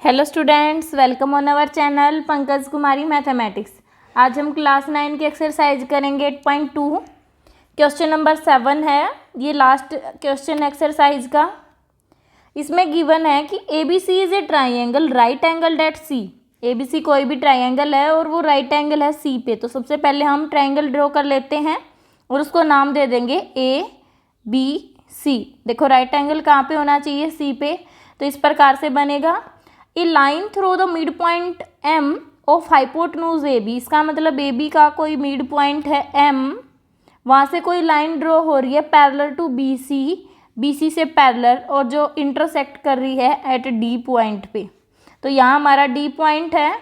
Hello students, welcome on our channel Pankaj Kumari mathematics. आज हम class 9 की एक्सरसाइज करेंगे 8.2। क्वेश्चन नंबर 7 है, ये लास्ट क्वेश्चन एक्सरसाइज का। इसमें गिवन है कि A B C is a triangle right angle at C. A B C कोई भी ट्राइंगल है और वो राइट एंगल है सी पे। तो सबसे पहले हम ट्राइंगल ड्रॉ कर लेते हैं और उसको नाम दे देंगे ए बी सी। देखो राइट एंगल कहाँ पे होना चाहिए? सी पे। तो इस प्रकार से बनेगा a line through the mid point M of hypotenuse A B. इसका मतलब ए बी का कोई मिड पॉइंट है एम, वहाँ से कोई लाइन ड्रॉ हो रही है पैरेलल टू बी सी से पैरेलल, और जो इंटरसेक्ट कर रही है एट डी पॉइंट पे। तो यहाँ हमारा डी पॉइंट है।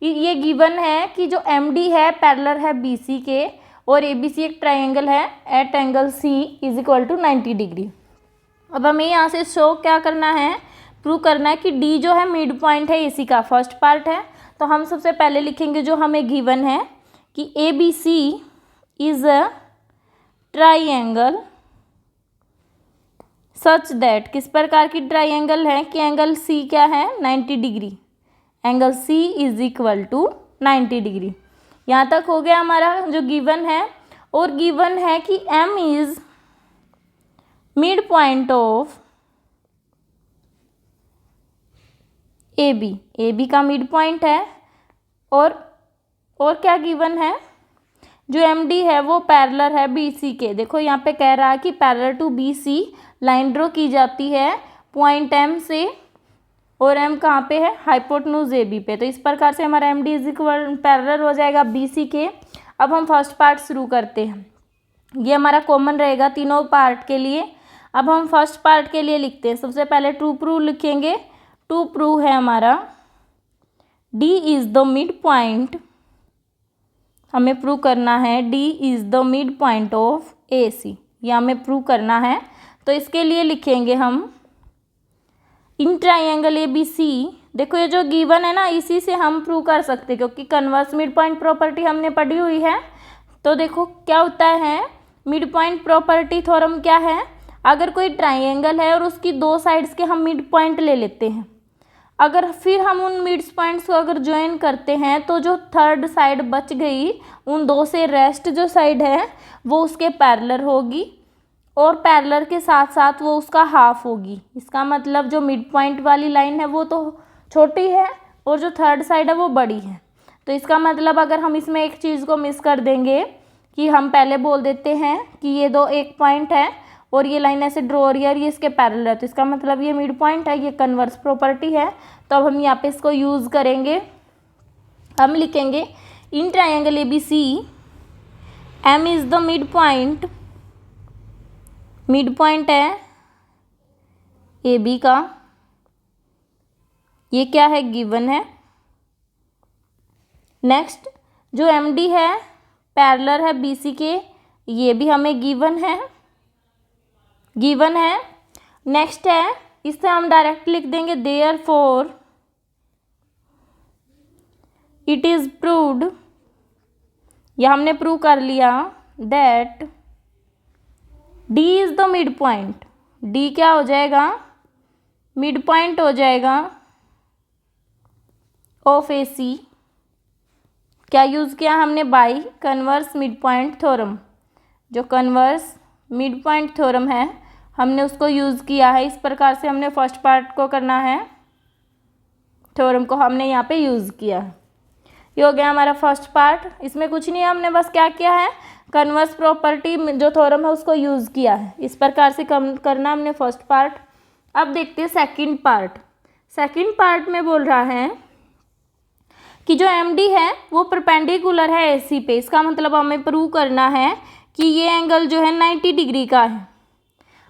ये गिवन है कि जो एम डी है पैरेलल है बी सी के, और ए बी सी एक ट्राइंगल है at angle C is equal to 90 degree. अब हमें यहाँ से शो क्या करना है, प्रूव करना है कि डी जो है मिड पॉइंट है एसी का, फर्स्ट पार्ट है। तो हम सबसे पहले लिखेंगे जो हमें गिवन है कि A B C is a triangle such that, किस प्रकार की ट्राइंगल है कि एंगल सी क्या है 90 degree, angle C is equal to 90 degree. यहाँ तक हो गया हमारा जो गिवन है। और गिवन है कि M is mid point of A B का मिड पॉइंट है। और क्या गिवन है, जो एम डी है वो पैरेलल है बी सी के। देखो यहाँ पे कह रहा है कि parallel to B C line draw की जाती है पॉइंट एम से, और एम कहाँ पे है? हाइपोटेन्यूज ए बी पे। तो इस प्रकार से हमारा M D is equal parallel हो जाएगा बी सी के। अब हम फर्स्ट पार्ट शुरू करते हैं, ये हमारा कॉमन रहेगा तीनों पार्ट के लिए। अब हम फर्स्ट पार्ट के लिए लिखते हैं। सबसे पहले ट्रू प्रूव लिखेंगे। टू प्रूव है हमारा D is the mid point, हमें प्रूव करना है D is the mid point of A C, ये हमें प्रूव करना है। तो इसके लिए लिखेंगे हम इन ट्राइंगल ए बी सी। देखो ये जो गिवन है ना, इसी से हम प्रूव कर सकते हैं क्योंकि कन्वर्स मिड पॉइंट प्रॉपर्टी हमने पढ़ी हुई है। तो देखो क्या होता है, मिड पॉइंट प्रॉपर्टी थ्योरम क्या है, अगर कोई ट्राइंगल है और उसकी दो साइड्स के हम मिड पॉइंट ले लेते हैं, अगर फिर हम उन मिड्स पॉइंट्स को अगर ज्वाइन करते हैं तो जो थर्ड साइड बच गई उन दो से रेस्ट जो साइड है वो उसके पैरेलल होगी, और पैरेलल के साथ साथ वो उसका हाफ होगी। इसका मतलब जो मिड पॉइंट वाली लाइन है वो तो छोटी है और जो थर्ड साइड है वो बड़ी है। तो इसका मतलब अगर हम इसमें एक चीज़ को मिस कर देंगे कि हम पहले बोल देते हैं कि ये दो एक पॉइंट है और ये लाइन ऐसे ड्रॉ हो रही है और ये इसके पैरेलल है, तो इसका मतलब ये मिड पॉइंट है, ये कन्वर्स प्रॉपर्टी है। तो अब हम यहाँ पे इसको यूज़ करेंगे। हम लिखेंगे in triangle A B C M is the mid point, midpoint है ए बी का, ये क्या है गिवन है। नेक्स्ट जो एम डी है पैरेलल है बी सी के, ये भी हमें गिवन है। नेक्स्ट है, इससे हम डायरेक्ट लिख देंगे देयरफॉर इट इज प्रूव्ड, यह हमने प्रूव कर लिया that D is the mid point. D क्या हो जाएगा? मिड पॉइंट हो जाएगा ऑफ ए सी। क्या यूज़ किया हमने? By converse mid point theorem. जो कन्वर्स मिड पॉइंट थ्योरम है हमने उसको यूज़ किया है। इस प्रकार से हमने फर्स्ट पार्ट को करना है, थ्योरम को हमने यहाँ पे यूज़ किया है। ये हो गया हमारा फर्स्ट पार्ट। इसमें कुछ नहीं है, हमने बस क्या किया है, कन्वर्स प्रॉपर्टी जो थ्योरम है उसको यूज़ किया है। इस प्रकार से करना हमने फर्स्ट पार्ट। अब देखते हैं सेकंड पार्ट। सेकंड पार्ट में बोल रहा है कि जो एम डी है वो परपेंडिकुलर है ए सी पे। इसका मतलब हमें प्रूव करना है कि ये एंगल जो है 90 डिग्री का है।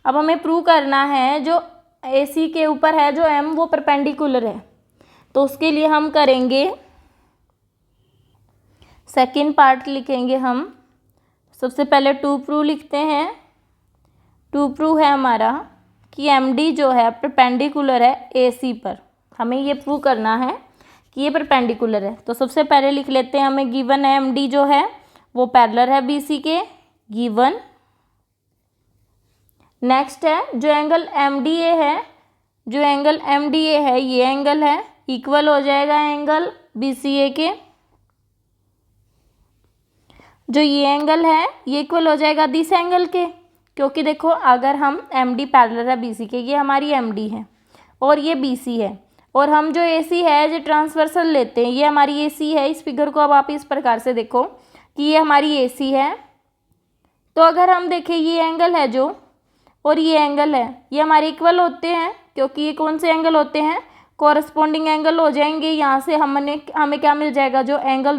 अब हमें प्रूव करना है जो ए सी के ऊपर है जो एम वो परपेंडिकुलर है। तो उसके लिए हम करेंगे सेकंड पार्ट लिखेंगे हम। सबसे पहले टू प्रूव लिखते हैं। टू प्रूव है हमारा कि एम डी जो है परपेंडिकुलर है ए सी पर। हमें ये प्रूव करना है कि ये परपेंडिकुलर है। तो सबसे पहले लिख लेते हैं, हमें गिवन है एम डी जो है वो पैरेलल है बी सी के, गिवन। नेक्स्ट है जो एंगल एम डी ए है, जो एंगल एम डी ए है ये एंगल है इक्वल हो जाएगा एंगल BCA के। जो ये एंगल है ये इक्वल हो जाएगा दिस एंगल के, क्योंकि देखो अगर हम MD पैरेलल है BC के, ये हमारी MD है और ये BC है, और हम जो AC है जो ट्रांसवर्सल लेते हैं, ये हमारी AC है। इस फिगर को अब आप इस प्रकार से देखो कि ये हमारी AC है। तो अगर हम देखें ये एंगल है जो, और ये एंगल है, ये हमारे इक्वल होते हैं, क्योंकि ये कौन से एंगल होते हैं, कॉरस्पॉन्डिंग एंगल हो जाएंगे। यहाँ से हमें क्या मिल जाएगा, जो angle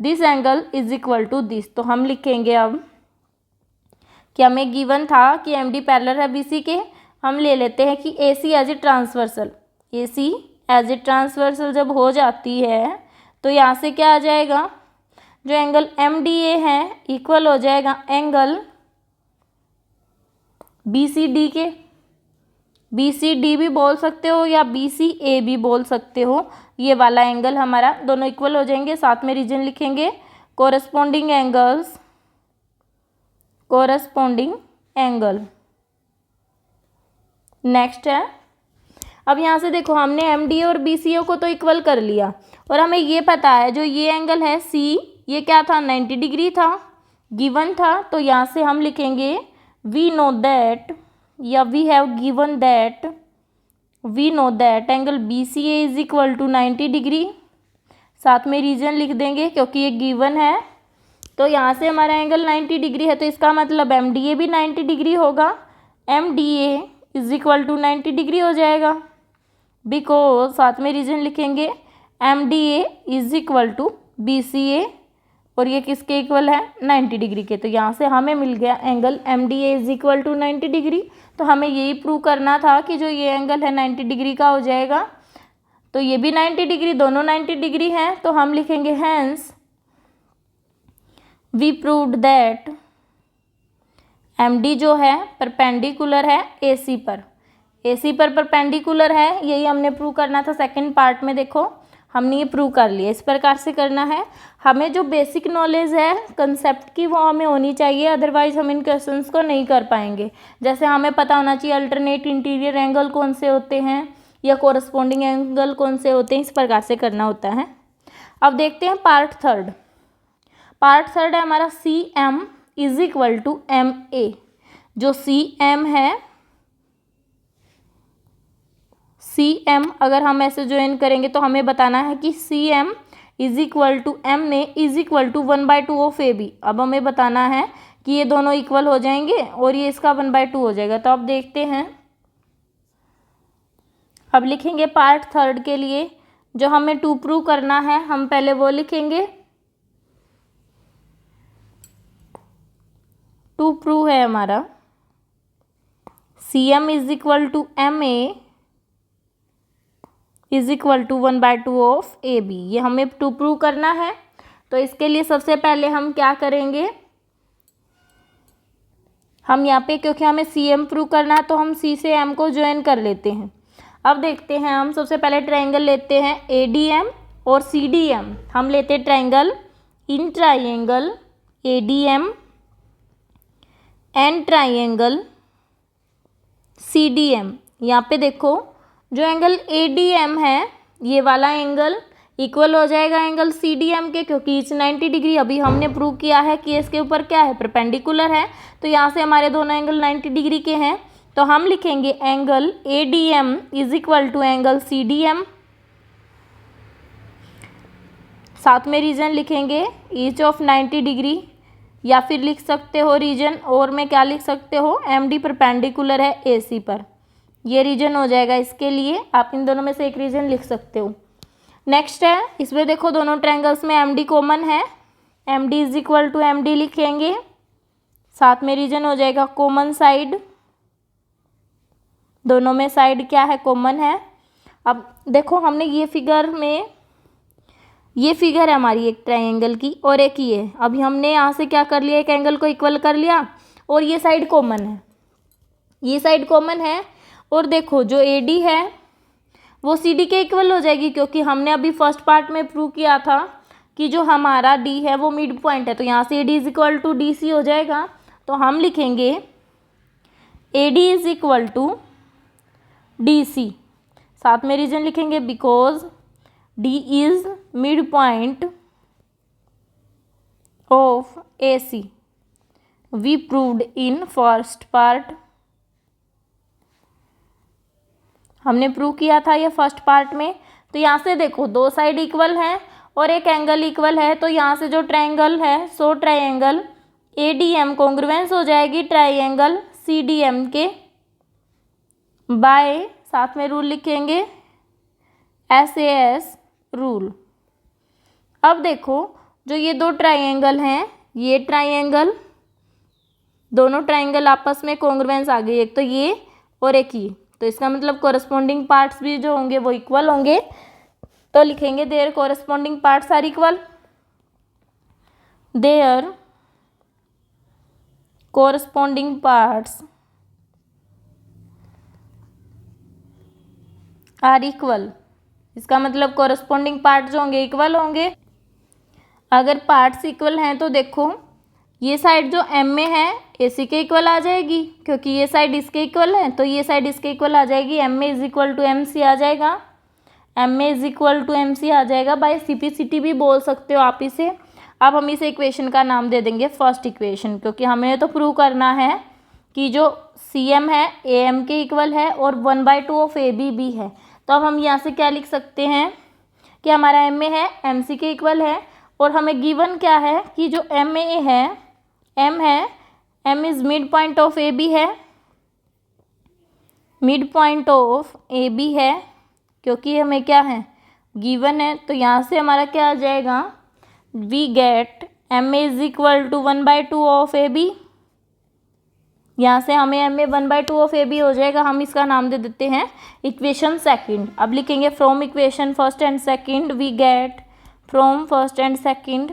this angle is equal to this. तो हम लिखेंगे अब कि हमें गिवन था कि MD पैरेलल है BC के, हम ले लेते हैं कि AC as a transversal. AC as a transversal जब हो जाती है तो यहाँ से क्या आ जाएगा, जो एंगल MDA है इक्वल हो जाएगा एंगल BCD के। BCD भी बोल सकते हो या BCA भी बोल सकते हो। ये वाला एंगल हमारा दोनों इक्वल हो जाएंगे। साथ में रीजन लिखेंगे कोरस्पॉन्डिंग एंगल। नेक्स्ट है, अब यहाँ से देखो हमने MDA और BCA को तो इक्वल कर लिया, और हमें ये पता है जो ये एंगल है C, ये क्या था, 90 डिग्री था, गिवन था। तो यहाँ से हम लिखेंगे वी नो दैट, या we have given that, we know that angle BCA is equal to 90 degree. साथ में रीजन लिख देंगे क्योंकि ये गिवन है। तो यहाँ से हमारा एंगल 90 डिग्री है, तो इसका मतलब MDA भी 90 डिग्री होगा। MDA is equal to 90 degree हो जाएगा, बिकॉज साथ में रीजन लिखेंगे MDA is equal to BCA, और ये किसके इक्वल है, 90 डिग्री के। तो यहाँ से हमें मिल गया angle MDA is equal to 90 degree. तो हमें यही प्रूव करना था कि जो ये एंगल है 90 डिग्री का हो जाएगा। तो ये भी 90 डिग्री, दोनों 90 डिग्री हैं। तो हम लिखेंगे hence we proved that MD जो है परपेंडिकुलर है AC पर, AC पर परपेंडिकुलर है। यही हमने प्रूव करना था सेकंड पार्ट में। देखो हमने ये प्रूव कर लिया। इस प्रकार से करना है। हमें जो बेसिक नॉलेज है कंसेप्ट की वो हमें होनी चाहिए, अदरवाइज हम इन क्वेश्चंस को नहीं कर पाएंगे। जैसे हमें पता होना चाहिए अल्टरनेट इंटीरियर एंगल कौन से होते हैं या कोरस्पॉन्डिंग एंगल कौन से होते हैं, इस प्रकार से करना होता है। अब देखते हैं पार्ट थर्ड। पार्ट थर्ड है हमारा CM is equal to MA। जो CM है, CM अगर हम ऐसे ज्वाइन करेंगे तो हमें बताना है कि CM is equal to MA is equal to 1/2 of AB। अब हमें बताना है कि ये दोनों इक्वल हो जाएंगे और ये इसका 1/2 हो जाएगा। तो अब देखते हैं, अब लिखेंगे पार्ट थर्ड के लिए जो हमें 2 प्रूव करना है, हम पहले वो लिखेंगे। 2 प्रूव है हमारा CM is equal to MA is equal to 1/2 of AB। ये हमें 2 प्रूव करना है। तो इसके लिए सबसे पहले हम क्या करेंगे, हम यहाँ पे क्योंकि हमें CM प्रूव करना है तो हम C से M को ज्वाइन कर लेते हैं। अब देखते हैं, हम सबसे पहले ट्रायंगल लेते हैं ADM और CDM। हम लेते हैं triangle in triangle ADM and triangle CDM। यहाँ पे देखो जो एंगल ADM है ये वाला एंगल इक्वल हो जाएगा एंगल CDM के, क्योंकि इस 90 डिग्री अभी हमने प्रूव किया है कि इसके ऊपर क्या है, परपेंडिकुलर है। तो यहाँ से हमारे दोनों एंगल 90 डिग्री के हैं। तो हम लिखेंगे angle ADM is equal to angle CDM। साथ में रीजन लिखेंगे ईच ऑफ 90 डिग्री, या फिर लिख सकते हो रीजन और में क्या लिख सकते हो, MD परपेंडिकुलर है AC पर। ये रीजन हो जाएगा इसके लिए। आप इन दोनों में से एक रीजन लिख सकते हो। नेक्स्ट है, इसमें देखो दोनों ट्रायंगल्स में MD कॉमन है। MD is equal to MD लिखेंगे। साथ में रीजन हो जाएगा कॉमन साइड, दोनों में साइड क्या है, कॉमन है। अब देखो हमने ये फिगर में, ये फिगर है हमारी एक ट्रायंगल की और एक ये है। अभी हमने यहाँ से क्या कर लिया, एक एंगल को इक्वल कर लिया और ये साइड कॉमन है, ये साइड कॉमन है। और देखो जो AD है वो CD के इक्वल हो जाएगी, क्योंकि हमने अभी फर्स्ट पार्ट में प्रूव किया था कि जो हमारा D है वो मिड पॉइंट है। तो यहाँ से AD is equal to DC हो जाएगा। तो हम लिखेंगे AD is equal to DC। साथ में रीजन लिखेंगे because D is mid point of A C we proved in first part. हमने प्रूव किया था ये फर्स्ट पार्ट में। तो यहाँ से देखो दो साइड इक्वल हैं और एक एंगल इक्वल है, तो यहाँ से जो ट्रायंगल है सो ट्रायंगल ADM कॉन्ग्रुएंस हो जाएगी ट्रायंगल CDM के बाय, साथ में रूल लिखेंगे SAS रूल। अब देखो जो ये दो ट्रायंगल हैं, ये ट्रायंगल, दोनों ट्रायंगल आपस में कॉन्ग्रुएंस आ गई, एक तो ये और एक ये, तो इसका मतलब कोरस्पॉन्डिंग पार्ट्स भी जो होंगे वो इक्वल होंगे। तो लिखेंगे their corresponding parts are equal, their corresponding parts are equal. इसका मतलब कोरस्पॉन्डिंग पार्ट जो होंगे इक्वल होंगे। अगर पार्ट्स इक्वल हैं तो देखो ये साइड जो M में है AC के इक्वल आ जाएगी, क्योंकि ये साइड इसके इक्वल है तो ये साइड इसके इक्वल आ जाएगी। M में इज इक्वल टू MC आ जाएगा, M में इज इक्वल टू MC आ जाएगा। बाय CPCT भी बोल सकते हो आप इसे। अब हम इसे इक्वेशन का नाम दे देंगे फर्स्ट इक्वेशन, क्योंकि हमें तो प्रूव करना है कि जो CM है AM के इक्वल है और 1/2 ऑफ AB भी है। तो अब हम यहाँ से क्या लिख सकते हैं कि हमारा M में है MC के इक्वल है, और हमें गिवन क्या है कि जो M है M is mid point of AB है, मिड पॉइंट ऑफ AB है, क्योंकि हमें क्या है गिवन है। तो यहाँ से हमारा क्या आ जाएगा, we get M is equal to 1/2 of AB। यहाँ से हमें M में 1/2 ऑफ AB हो जाएगा। हम इसका नाम दे देते हैं इक्वेशन सेकंड। अब लिखेंगे from equation first and second we get, from first and second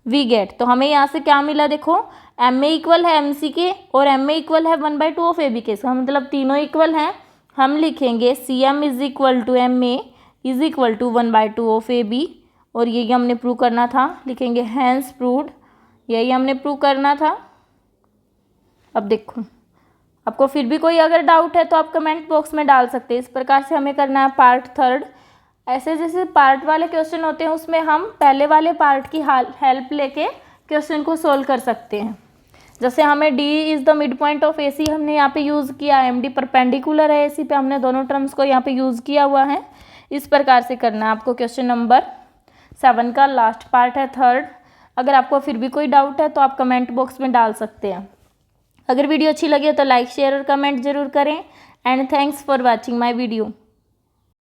we get. तो हमें यहाँ से क्या मिला, देखो M में इक्वल है MC के और M में इक्वल है 1/2 ऑफ AB के, इसका मतलब तीनों इक्वल हैं। हम लिखेंगे CM is equal to M में is equal to 1/2 of AB, और यही हमने प्रूव करना था। लिखेंगे हैंस प्रूव्ड, यही हमने प्रूव करना था। अब देखो आपको फिर भी कोई अगर डाउट है तो आप कमेंट बॉक्स में डाल सकते हैं। इस प्रकार से हमें करना है पार्ट थर्ड। ऐसे जैसे पार्ट वाले क्वेश्चन होते हैं उसमें हम पहले वाले पार्ट की हेल्प लेके क्वेश्चन को सोल्व कर सकते हैं। जैसे हमें D is the mid point of AC हमने यहाँ पे यूज़ किया, MD परपेंडिकुलर है AC पे, हमने दोनों टर्म्स को यहाँ पे यूज़ किया हुआ है। इस प्रकार से करना है आपको। क्वेश्चन नंबर 7 का लास्ट पार्ट है थर्ड। अगर आपको फिर भी कोई डाउट है तो आप कमेंट बॉक्स में डाल सकते हैं। अगर वीडियो अच्छी लगी तो लाइक शेयर और कमेंट जरूर करें। And thanks for watching my video.